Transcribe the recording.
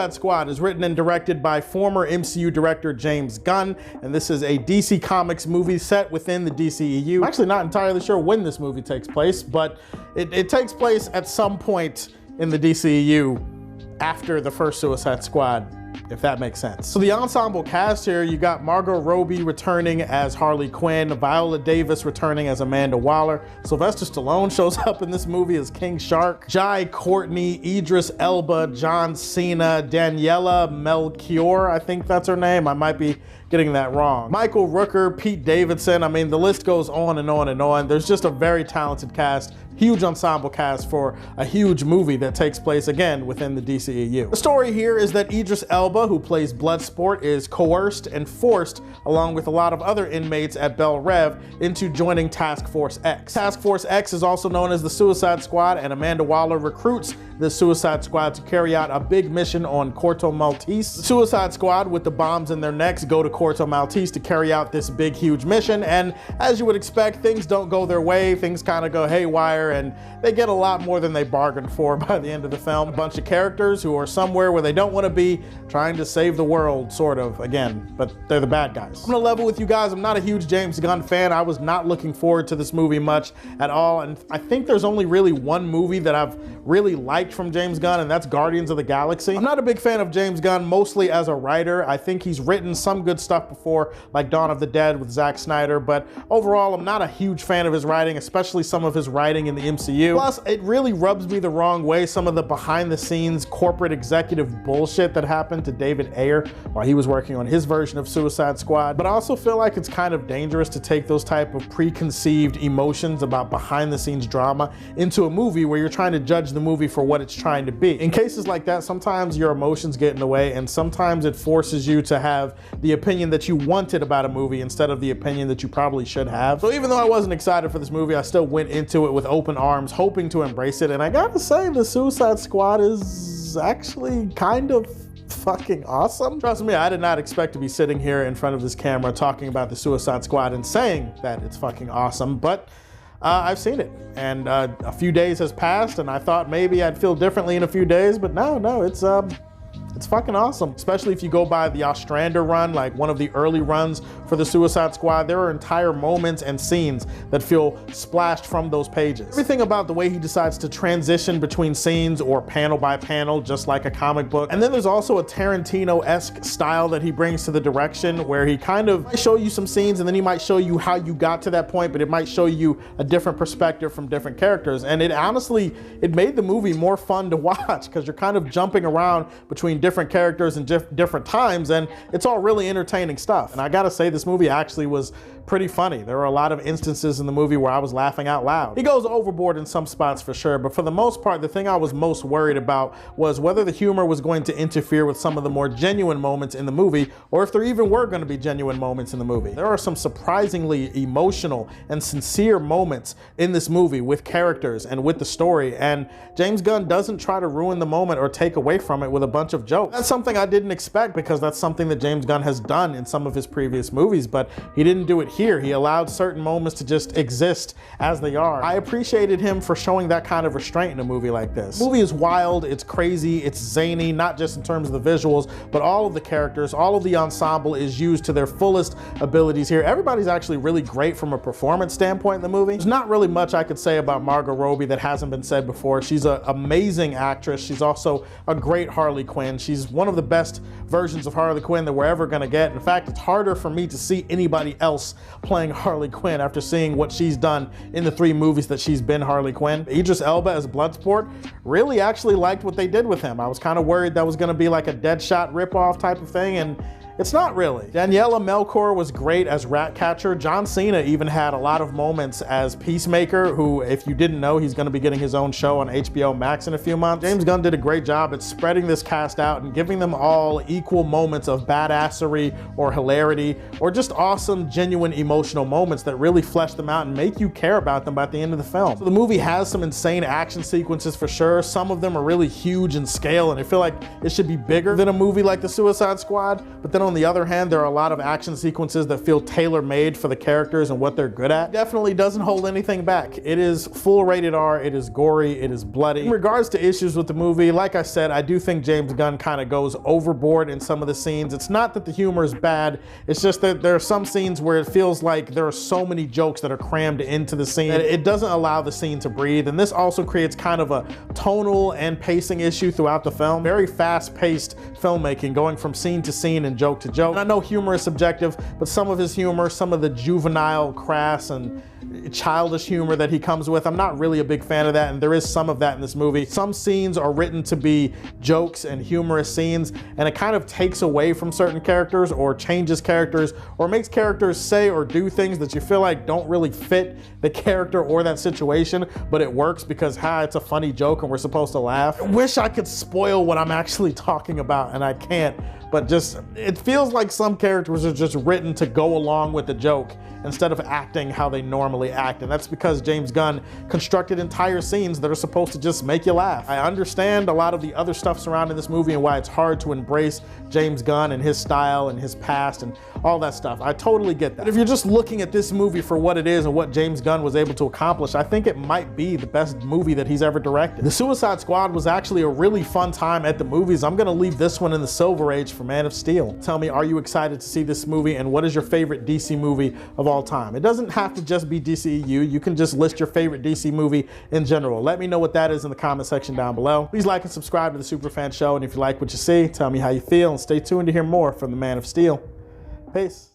Suicide Squad is written and directed by former MCU director James Gunn, and this is a DC Comics movie set within the DCEU. I'm actually not entirely sure when this movie takes place, but it takes place at some point in the DCEU after the first Suicide Squad, if that makes sense. So the ensemble cast here, you got Margot Robbie returning as Harley Quinn, Viola Davis returning as Amanda Waller, Sylvester Stallone shows up in this movie as King Shark, Jai Courtney, Idris Elba, John Cena, Daniela Melchior, I think that's her name, I might be getting that wrong, Michael Rooker, Pete Davidson. I mean, the list goes on and on and on. There's just a very talented cast, huge ensemble cast for a huge movie that takes place, again, within the DCEU. The story here is that Idris Elba, who plays Bloodsport, is coerced and forced, along with a lot of other inmates at Bel Rev, into joining Task Force X. Task Force X is also known as the Suicide Squad, and Amanda Waller recruits the Suicide Squad to carry out a big mission on Corto Maltese. The Suicide Squad, with the bombs in their necks, go to Corto Maltese to carry out this big, huge mission, and as you would expect, things don't go their way. Things kind of go haywire, and they get a lot more than they bargained for by the end of the film. A bunch of characters who are somewhere where they don't want to be, trying to save the world, sort of, again, but they're the bad guys. I'm gonna level with you guys, I'm not a huge James Gunn fan. I was not looking forward to this movie much at all, and I think there's only really one movie that I've really liked from James Gunn, and that's Guardians of the Galaxy. I'm not a big fan of James Gunn, mostly as a writer. I think he's written some good stuff before, like Dawn of the Dead with Zack Snyder, but overall, I'm not a huge fan of his writing, especially some of his writing in the MCU. Plus, it really rubs me the wrong way, some of the behind-the-scenes corporate executive bullshit that happened to David Ayer while he was working on his version of Suicide Squad. But I also feel like it's kind of dangerous to take those type of preconceived emotions about behind-the-scenes drama into a movie where you're trying to judge the movie for what it's trying to be. In cases like that, sometimes your emotions get in the way, and sometimes it forces you to have the opinion that you wanted about a movie instead of the opinion that you probably should have. So even though I wasn't excited for this movie, I still went into it with open arms, hoping to embrace it, and I gotta say, the Suicide Squad is actually kind of fucking awesome. Trust me, I did not expect to be sitting here in front of this camera talking about the Suicide Squad and saying that it's fucking awesome, but I've seen it, and a few days has passed, and I thought maybe I'd feel differently in a few days, but no, it's fucking awesome. Especially if you go by the Ostrander run, like one of the early runs for the Suicide Squad, there are entire moments and scenes that feel splashed from those pages. Everything about the way he decides to transition between scenes or panel by panel, just like a comic book. And then there's also a Tarantino-esque style that he brings to the direction where he kind of might show you some scenes and then he might show you how you got to that point, but it might show you a different perspective from different characters. And it honestly, it made the movie more fun to watch because you're kind of jumping around between different characters and different times, and it's all really entertaining stuff. And I gotta say, this movie actually was pretty funny. There were a lot of instances in the movie where I was laughing out loud. He goes overboard in some spots for sure, but for the most part, the thing I was most worried about was whether the humor was going to interfere with some of the more genuine moments in the movie, or if there even were going to be genuine moments in the movie. There are some surprisingly emotional and sincere moments in this movie with characters and with the story, and James Gunn doesn't try to ruin the moment or take away from it with a bunch of jokes. That's something I didn't expect because that's something that James Gunn has done in some of his previous movies, but he didn't do it here. He allowed certain moments to just exist as they are. I appreciated him for showing that kind of restraint in a movie like this. The movie is wild, it's crazy, it's zany, not just in terms of the visuals, but all of the characters, all of the ensemble is used to their fullest abilities here. Everybody's actually really great from a performance standpoint in the movie. There's not really much I could say about Margot Robbie that hasn't been said before. She's an amazing actress. She's also a great Harley Quinn. She's one of the best versions of Harley Quinn that we're ever gonna get. In fact, it's harder for me to see anybody else playing Harley Quinn after seeing what she's done in the 3 movies that she's been Harley Quinn. Idris Elba as Bloodsport, really actually liked what they did with him. I was kind of worried that was gonna be like a Deadshot ripoff type of thing, and it's not really. Daniela Melchior was great as Ratcatcher. John Cena even had a lot of moments as Peacemaker, who, if you didn't know, he's gonna be getting his own show on HBO Max in a few months. James Gunn did a great job at spreading this cast out and giving them all equal moments of badassery or hilarity, or just awesome, genuine emotional moments that really flesh them out and make you care about them by the end of the film. So the movie has some insane action sequences for sure. Some of them are really huge in scale, and I feel like it should be bigger than a movie like The Suicide Squad, but then on the other hand, there are a lot of action sequences that feel tailor-made for the characters and what they're good at. It definitely doesn't hold anything back. It is full rated R, it is gory, it is bloody. In regards to issues with the movie, like I said, I do think James Gunn kind of goes overboard in some of the scenes. It's not that the humor is bad, it's just that there are some scenes where it feels like there are so many jokes that are crammed into the scene that it doesn't allow the scene to breathe. And this also creates kind of a tonal and pacing issue throughout the film. Very fast-paced filmmaking, going from scene to scene and joke to joke. And I know humor is subjective, but some of his humor, some of the juvenile, crass, and childish humor that he comes with, I'm not really a big fan of that, and there is some of that in this movie. Some scenes are written to be jokes and humorous scenes, and it kind of takes away from certain characters or changes characters or makes characters say or do things that you feel like don't really fit the character or that situation, but it works because, it's a funny joke and we're supposed to laugh. I wish I could spoil what I'm actually talking about, and I can't, but just, it feels like some characters are just written to go along with the joke instead of acting how they normally act. And that's because James Gunn constructed entire scenes that are supposed to just make you laugh. I understand a lot of the other stuff surrounding this movie and why it's hard to embrace James Gunn and his style and his past and all that stuff. I totally get that. But if you're just looking at this movie for what it is and what James Gunn was able to accomplish, I think it might be the best movie that he's ever directed. The Suicide Squad was actually a really fun time at the movies. I'm gonna leave this one in the Silver Age for Man of Steel. Tell me, are you excited to see this movie, and what is your favorite DC movie of all time? It doesn't have to just be DCEU. You can just list your favorite DC movie in general. Let me know what that is in the comment section down below. Please like and subscribe to the Superfan Show, and if you like what you see, tell me how you feel, and stay tuned to hear more from the Man of Steel. Peace.